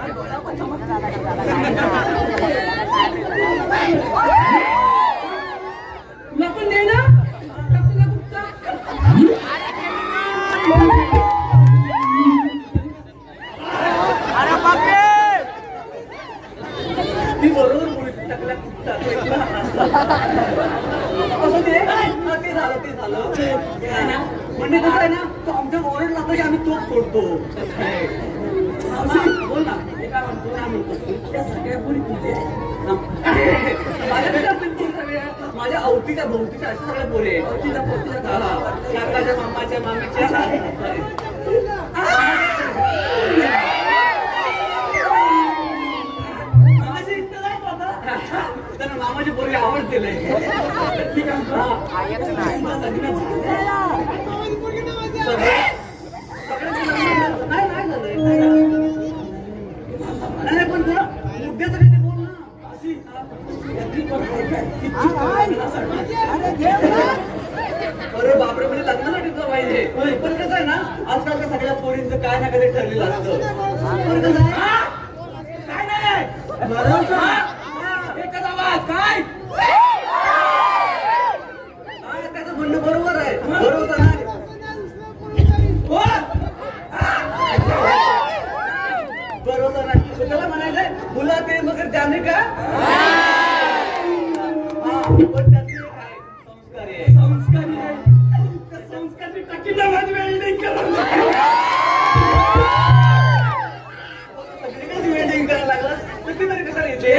तुला पण दे ना. ती बरोबर बोलली. टाकल्या असं ते झालं ते झालं. म्हणजे कसं आहे ना, तो आमच्या ओरड लागतो की आम्ही तोफ सोडतो. बोल ना. काय म्हणतो काय म्हणतो. त्या सगळ्या पोरी तुझे आहेत. माझ्या अवतीच्या भोवतीच्या अशा सगळ्या पोरी आहेत. काकाच्या मामाच्या मामीच्या. तर मामाची पोरी आवडतील. नाही पण तुला मुद्द्याचं काही बोल ना. अरे बापरे, म्हणजे लग्नाला टिकलं पाहिजे. पण कसं आहे ना, आजकालच्या सगळ्या पोरींचं काय ना कधी ठरलेलं असतं. पण कसं आहे काय नाही एकच आवाज काय. त्याचं म्हणणं बरोबर आहे. बरोबर आहे. बरोबर आहे. त्याला म्हणायचंय मुला ते मग त्याने का पण त्यातले काय संस्कारी आहे. त्या संस्कारी टाकीला माझी वेल्डिंग सगळीकडे वेल्डिंग करायला लागला. तर ती तरी कसं येते.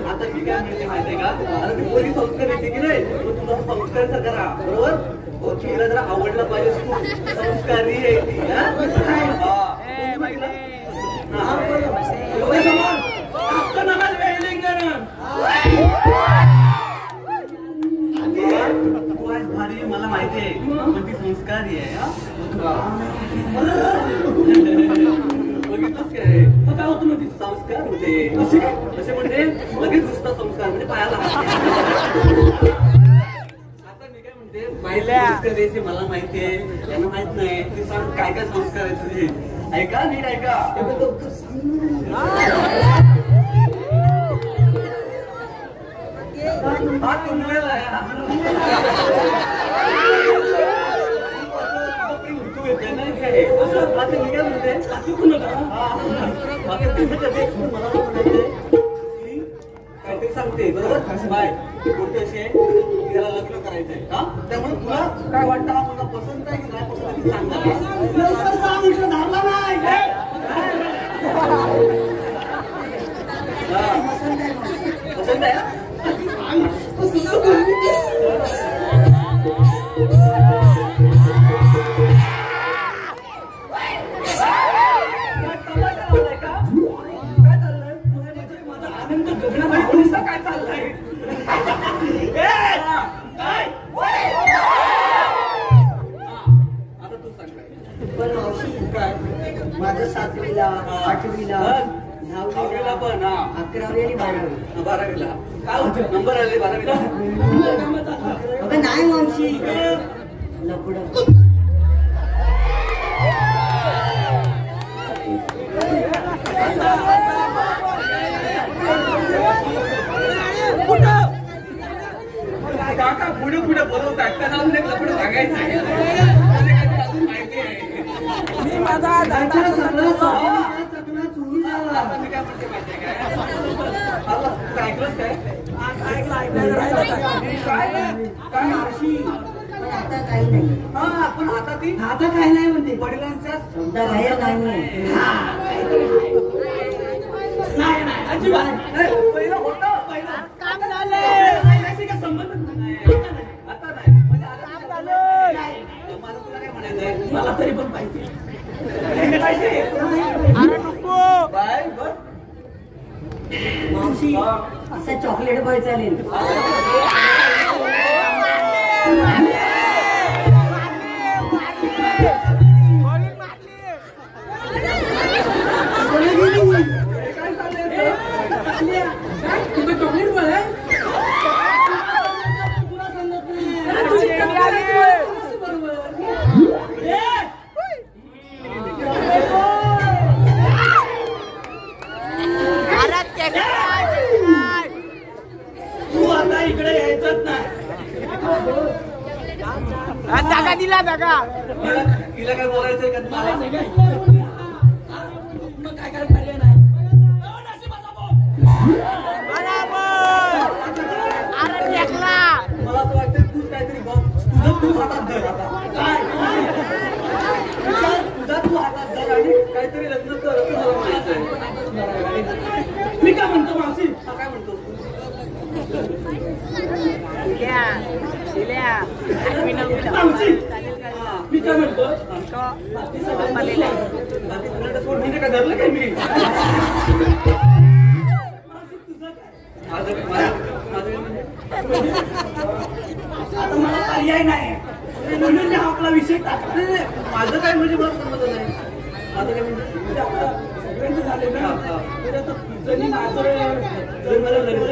आता मी काय म्हणते माहितीये का, अरे ती पोरी संस्कार येते की नाही, तुझा संस्कारचा करा. बरोबर. तिला जरा आवडला पाहिजे. तू संस्कारी आहे ती. भारी मला माहिती आहे, पण ती संस्कारी आहे. बघितलंच काय काय होतं म्हणजे संस्कार होते. असे म्हणजे लगेच घुसता संस्कार म्हणजे पायाला. आता मी काय म्हणते, संस्कार द्यायचे मला माहिती आहे, त्यांना माहित नाही. ती सांग काय काय संस्कार आहे तुझे. ऐका नीट ऐका. हा तुमलेला आहे. आता मी काय म्हणते, मला काहीतरी सांगते. बरोबर. बाय गोष्ट अशी आहे, त्याला लग्न करायचंय. त्यामुळे तुला काय वाटतं, हा मुलगा पसंत आहे की नाही पसंत आहे सांगा. लवकर सांग. धारला नाही पसंत आहे. काय चाललंय. आता तू सांग पण काय माझं 7वीला 8वीला 10वीला पण 11वी आणि 12वी 12वीला काय होतं नंबर आले 12वीला अगं नाही मावशी लपड काका पुढे पुढे बोलवतात त्यांना अजून एक लपड सांगायचं आहे अजून माहिती आहे मी माझा दादा सगळं चकना चुरून झाला. आता मी काय म्हणते माहिती आहे काय तू ऐकलंस काय काय मावशी आता काही नाही हा आपण हाताती आता काय नाही म्हणते वडिलांच्या समजा बाहेर नाही नाही नाही अजिबात पहिलं होतं पहिलं काम झाले अशी काय संबंध नाही आता नाही म्हणजे आता मला तुला काय म्हणायचंय मला तरी पण पाहिजे अरे नको बाय बघ मावशी असा चॉकलेट बॉय चालेल तुझं चॉकलेट बॉय आहे तू आता इकडे यायचंच नाही जागा दिला जागा तिला काय बोलायचंय का तुम्हाला मग काय काय पर्याय नाही बरोबर अरे टेकला मला असं वाटतं तूच काहीतरी बघ तुझं तू हातात धर आता काय तुझा तू हातात धर आणि काहीतरी लग्न कर असं मला म्हणायचंय मी काय म्हणतो मावशी हा काय म्हणतोस तू मावशी मी काय म्हणतो म्हणजे काय धरलं काय मी माझं आता मला पर्याय नाही म्हणून मी आपला विषय टाकला माझं काय म्हणजे मला समजत नाही माझं काय म्हणजे सगळ्यांचं झाले ना तर आता तुझं आणि माझं जर मला लग्न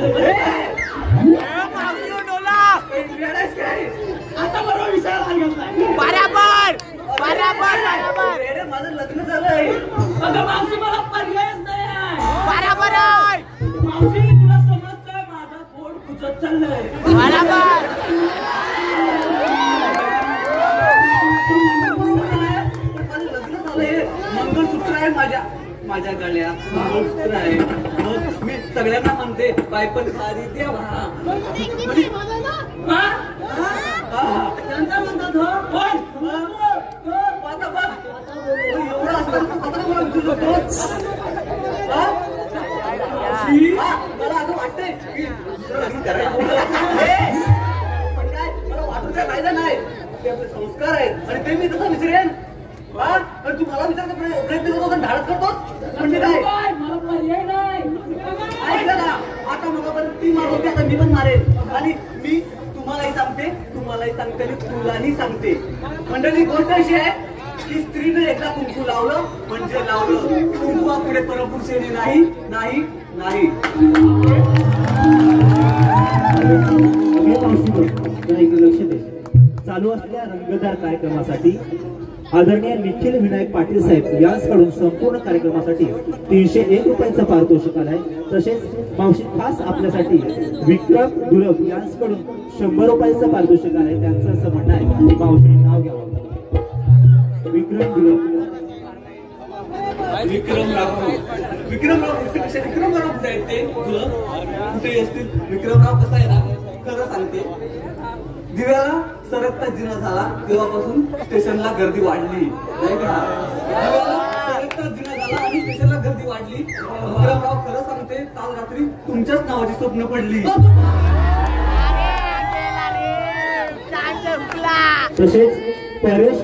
आता बरोबर विषयाला घेतलाय बराबर बराबर बराबर माझं लग्न झालंय अगं मावशी मला पर्यायच नाही आहे. बराबर आहे मावशी तुला समजतंय माझं पोट खुचत चाललंय बराबर माझं लग्न झालंय मंगळसूत्र आहे माझ्या गळ्यात मंगळसूत्र आहे मग मी सगळ्यांना म्हणते बाय पण खारी देवा त्यांचा म्हणतात हो कोण आता बघ एवढं असताना तू स्वतःला मला विचारू शकतोस? हा? मला असं वाटतंय की दुसरं लग्न करायला पण काय मला वाटून काय फायदा नाही ते आपले संस्कार आहेत आणि ते मी तसं विसरेन हा पण तू मला विचारतो प्रयत्न करतोस आणि धाडस करतोस म्हणजे काय मला पर्याय नाही ऐकलं ना आता मला पण ती मारवते आता मी पण मारेन आणि मी तुम्हालाही सांगते आणि तुलाही सांगते मंडळी गोष्ट अशी आहे की स्त्रीने एकदा कुंकू लावलं म्हणजे लावलं कुंकुवापुढे परपुरुषाने नाही नाही नाही लक्ष दे चालू असलेल्या रंगतदार कार्यक्रमासाठी आदरणीय निखिल विनायक पाटील साहेब यांच्याकडून संपूर्ण कार्यक्रमासाठी 301 रुपयांचं पारितोषिक आलंय तसेच मावशी खास आपल्यासाठी विक्रम गुरव यांच्याकडून 100 रुपयांचं पारितोषिक आलंय त्यांचं असं म्हणणं आहे मावशीने नाव घ्यावं विक्रम गुरव विक्रमराव कुठे आहेत ते तुला कुठे असतील विक्रमराव कसा आहे ना खरं सांगते दिव्याला सरकता जिना झाला तेव्हापासून स्टेशनला गर्दी वाढली नाही का दिव्याला सरकता जिना झाला आणि स्टेशनला गर्दी वाढली विक्रमराव खरं सांगते काल रात्री तुमच्याच नावाची स्वप्न पडली तसेच परेश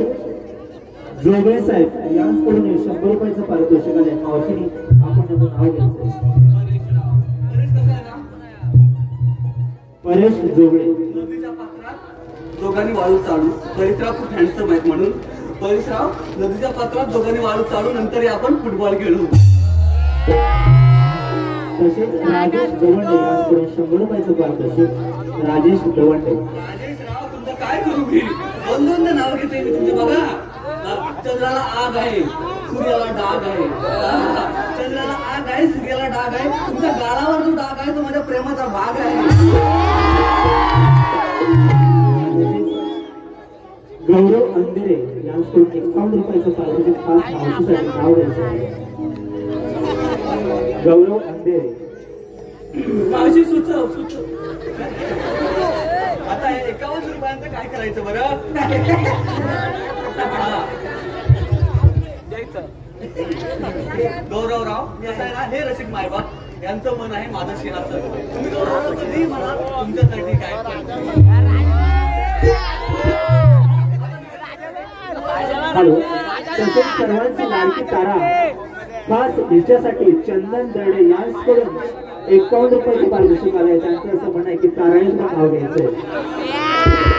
जोगळे साहेब यांच्याकडून 100 रुपयांचं पारितोषिक आलंय मावशीने आपण त्याचं नाव घ्यायचं परेश कसा आहे ना परेश जोगळे नदीच्या पात्रात दोघांनी वाळू चालू परेशराव खूप हँडसम आहेत म्हणून परेशराव नदीच्या पात्रात दोघांनी वाळू चालू नंतर आपण फुटबॉल खेळू तसेच राजेश दवंडे यांच्याकडून 100 रुपयाचं पारितोषिक. राजेश दवंडे. राजेश राव तुमचं काय करू मी? दोन नाव घेते मी तुमचे बघा. चंद्राला आग आहे, सूर्याला डाग आहे. चंद्राला आग आहे, सूर्याला डाग आहे. तुमच्या गालावर जो डाग आहे तो माझ्या प्रेमाचा भाग आहे. गौरव अंधेरे यांच्याकडून 51 रुपयाचं पारितोषिक. 5 मावशीसाठी नाव द्यायचं आहे. गौरव अंधेरे. मावशी सुचव. आता 51 रुपयांचं काय करायचं बरं? गौरवराव कसं आहे ना, हे रसिक मायबाप यांचं मन आहे माझं शिराचं. तुम्ही गौरवराव कधीही म्हणा तुमच्यासाठी काय हॅलो. तसेच सर्वांची लाडकी तारा खास हिच्यासाठी चंदन दर्डे यांच्याकडून 51 रुपयाचे पारितोषिक आले. त्यांचं असं म्हणणं आहे की ताराने सुद्धा नाव घ्यायचंय.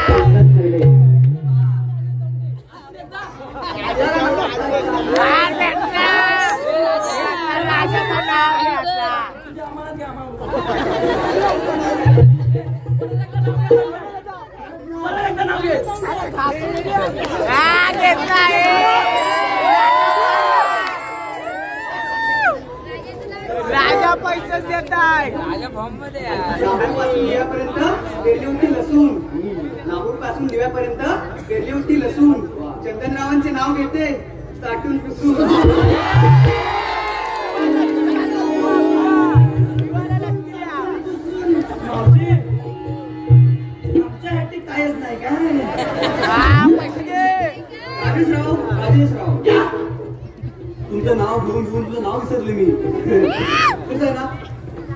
चंदन दर्डे. राजा पैसे देत आहे. दिव्यापर्यंत गेली होती लसूण. नागपूर पासून दिव्यापर्यंत गेली होती लसूण. चंदनरावांचे नाव घेते साठून पुसून. आमच्यासाठी कायच नाही काय. राजेशराव तुमचं नाव घेऊन तुझं नाव विसरले मी. कसं आहे ना,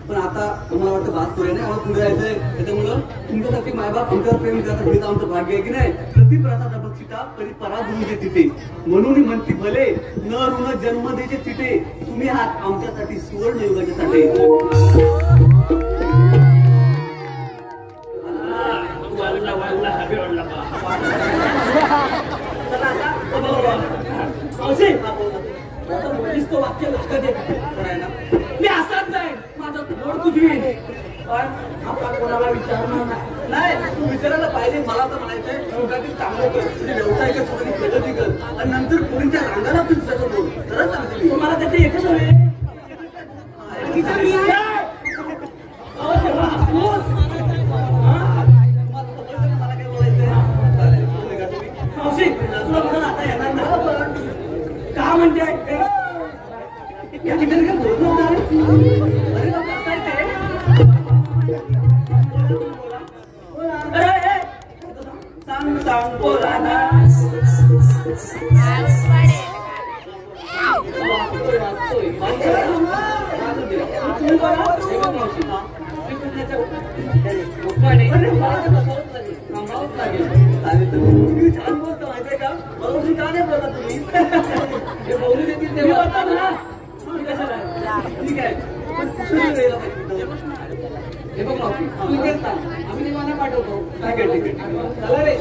पण आता तुम्हाला वाटतं बात करूया नाही, आम्हाला पुढे जायचंय. त्याच्यामुळं तुमच्यासाठी मायबाप आमच्यावर प्रेम करतात हेच आमचं भाग्य आहे की नाही. प्रति प्रसाद बक्षिता तरी परा गुरुचे तिथे म्हणून म्हणती भले न ऋण जन्म देचे तिथे. तुम्ही आहात आमच्यासाठी सुवर्ण युगाचे साठे. तो वाक्य लक्षात येत मी असाच जाईन, माझं तोड तुझी. पण आपण कोणाला विचारणार नाही. तू विचारायला पाहिजे. मला तर म्हणायचंय तुझ्यातील चांगलं कर, तुझी व्यवसाय कर, तुझी प्रगती कर आणि नंतर पुढीच्या रांगाला तू तुझ्याचं बोल. तरच सांगते तुम्हाला त्याचे एकच हवे. मला काय बोलायचंय? मावशी तुला म्हणून आता येणार नाही का म्हणते? या ठिकाणी काय बोलत नव्हतं. अरे सांग बोला ना. छान बोलतो माहितीये का? बरोबर का नाही बोलत तुम्ही? हे बोलू देतील तेव्हा ठीक आहे. हे बघ मावशी तू तेच सांग, आम्ही निवाना पाठवतो. ठीक आहे ठीक आहे चला रे.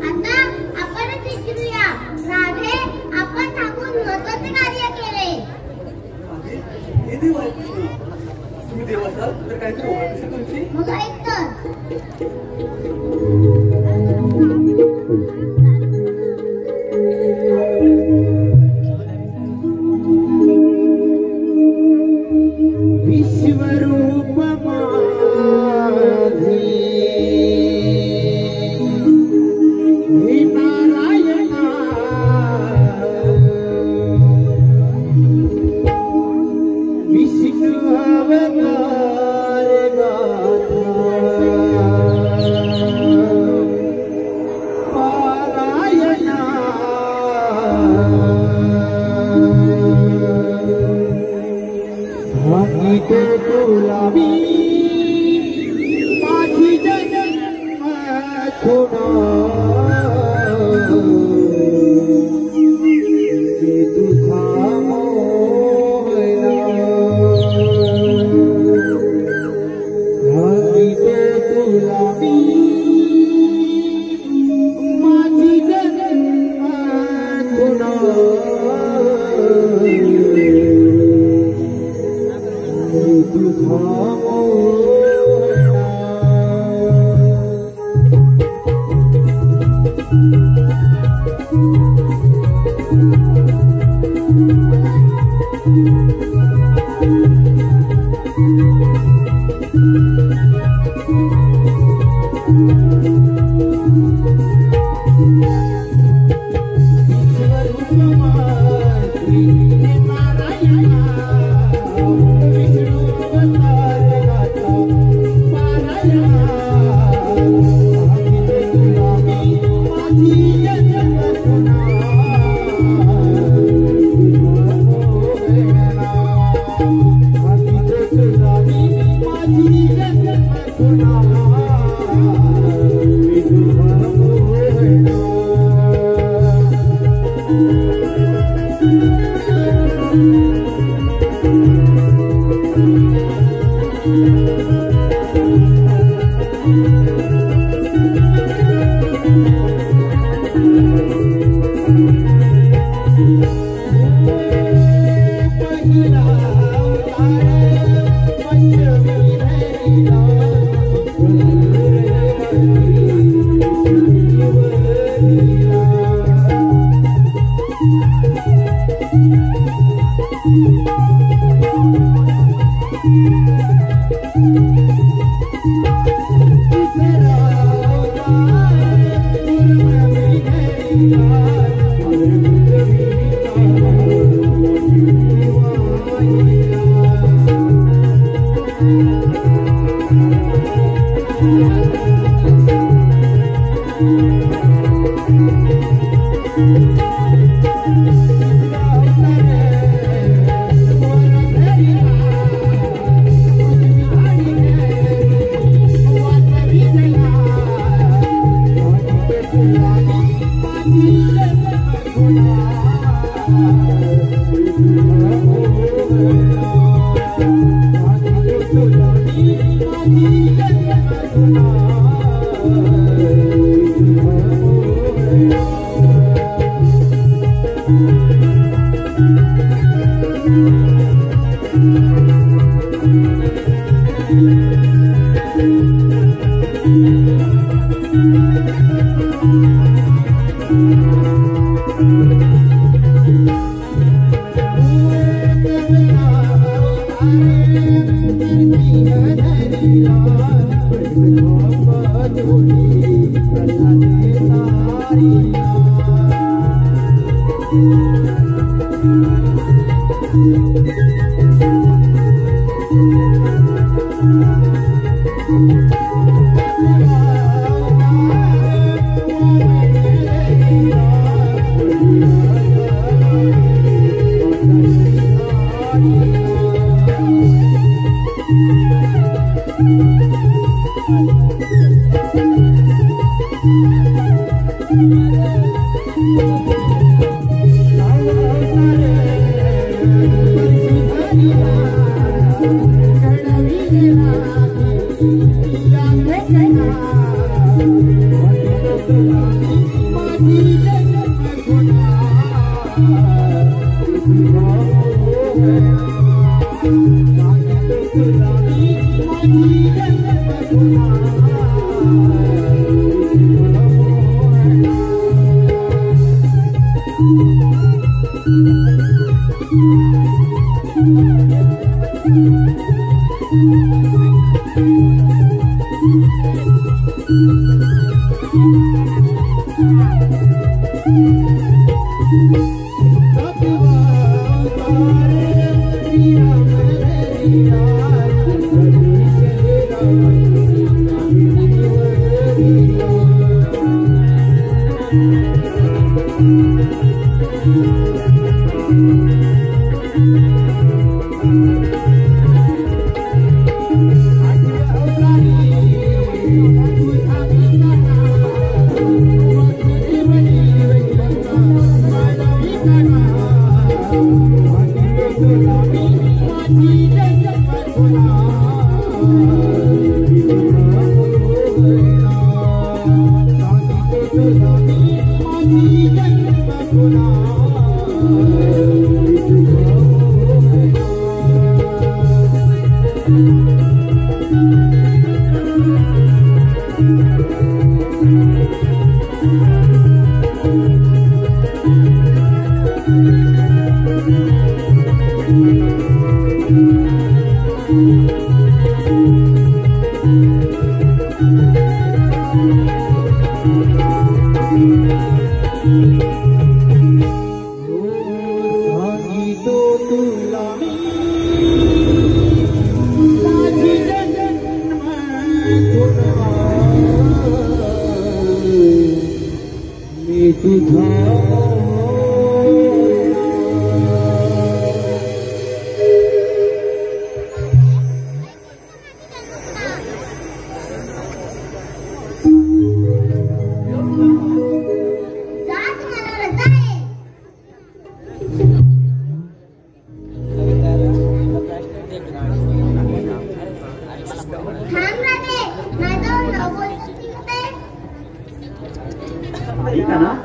आता आपण विचारूया राधे, आपण सांगून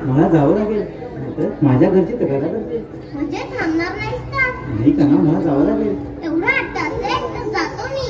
मला जावं लागेल. माझ्या घरची तक्रार करते म्हणजे थांबणार नाहीस का? नाही का ना, मला जावं लागेल. एवढं वाटतं तर जातो मी.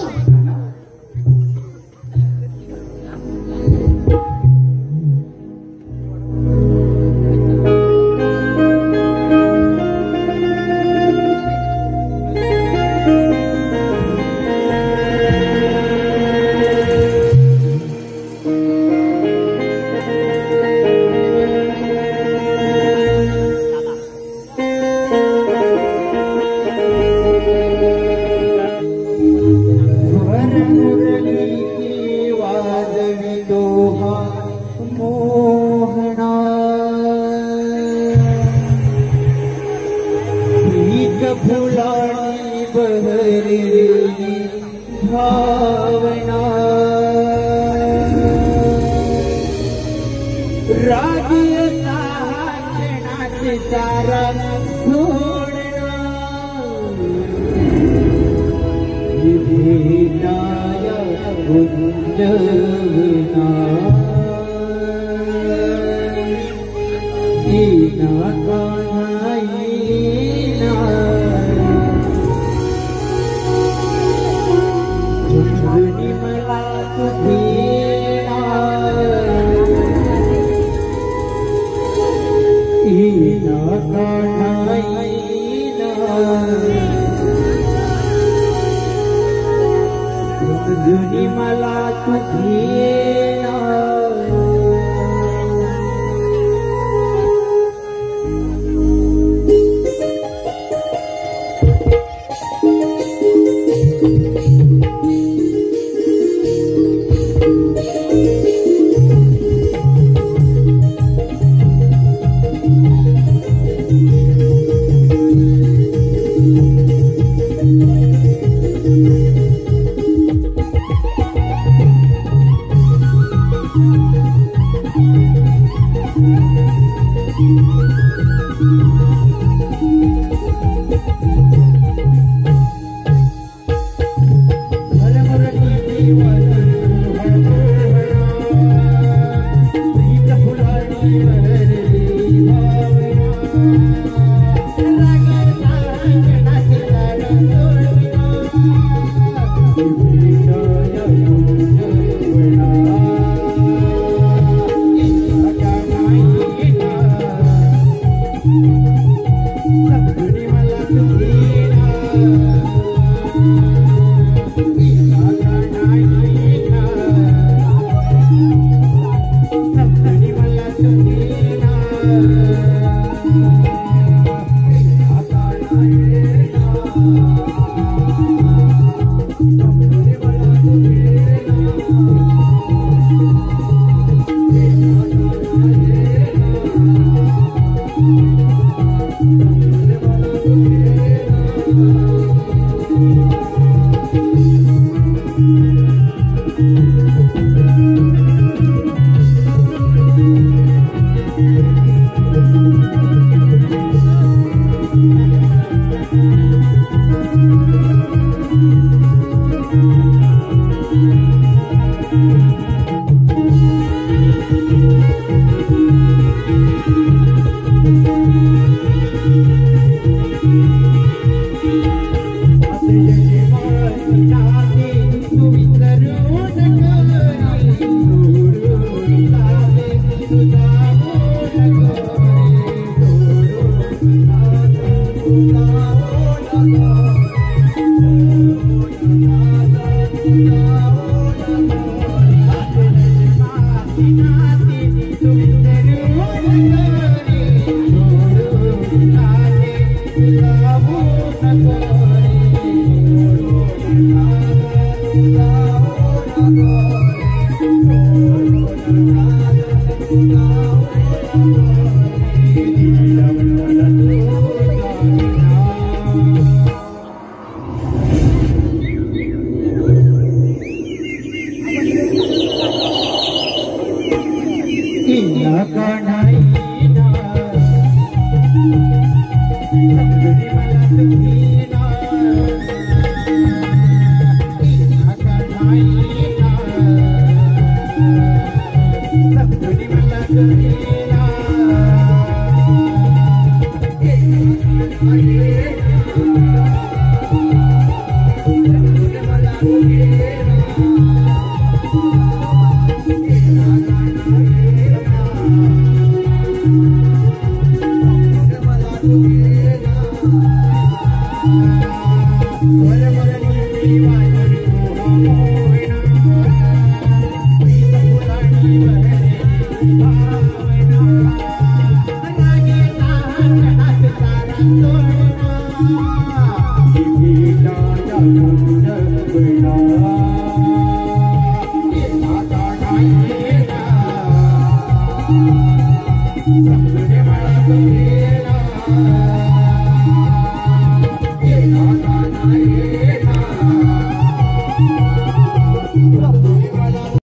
Bye.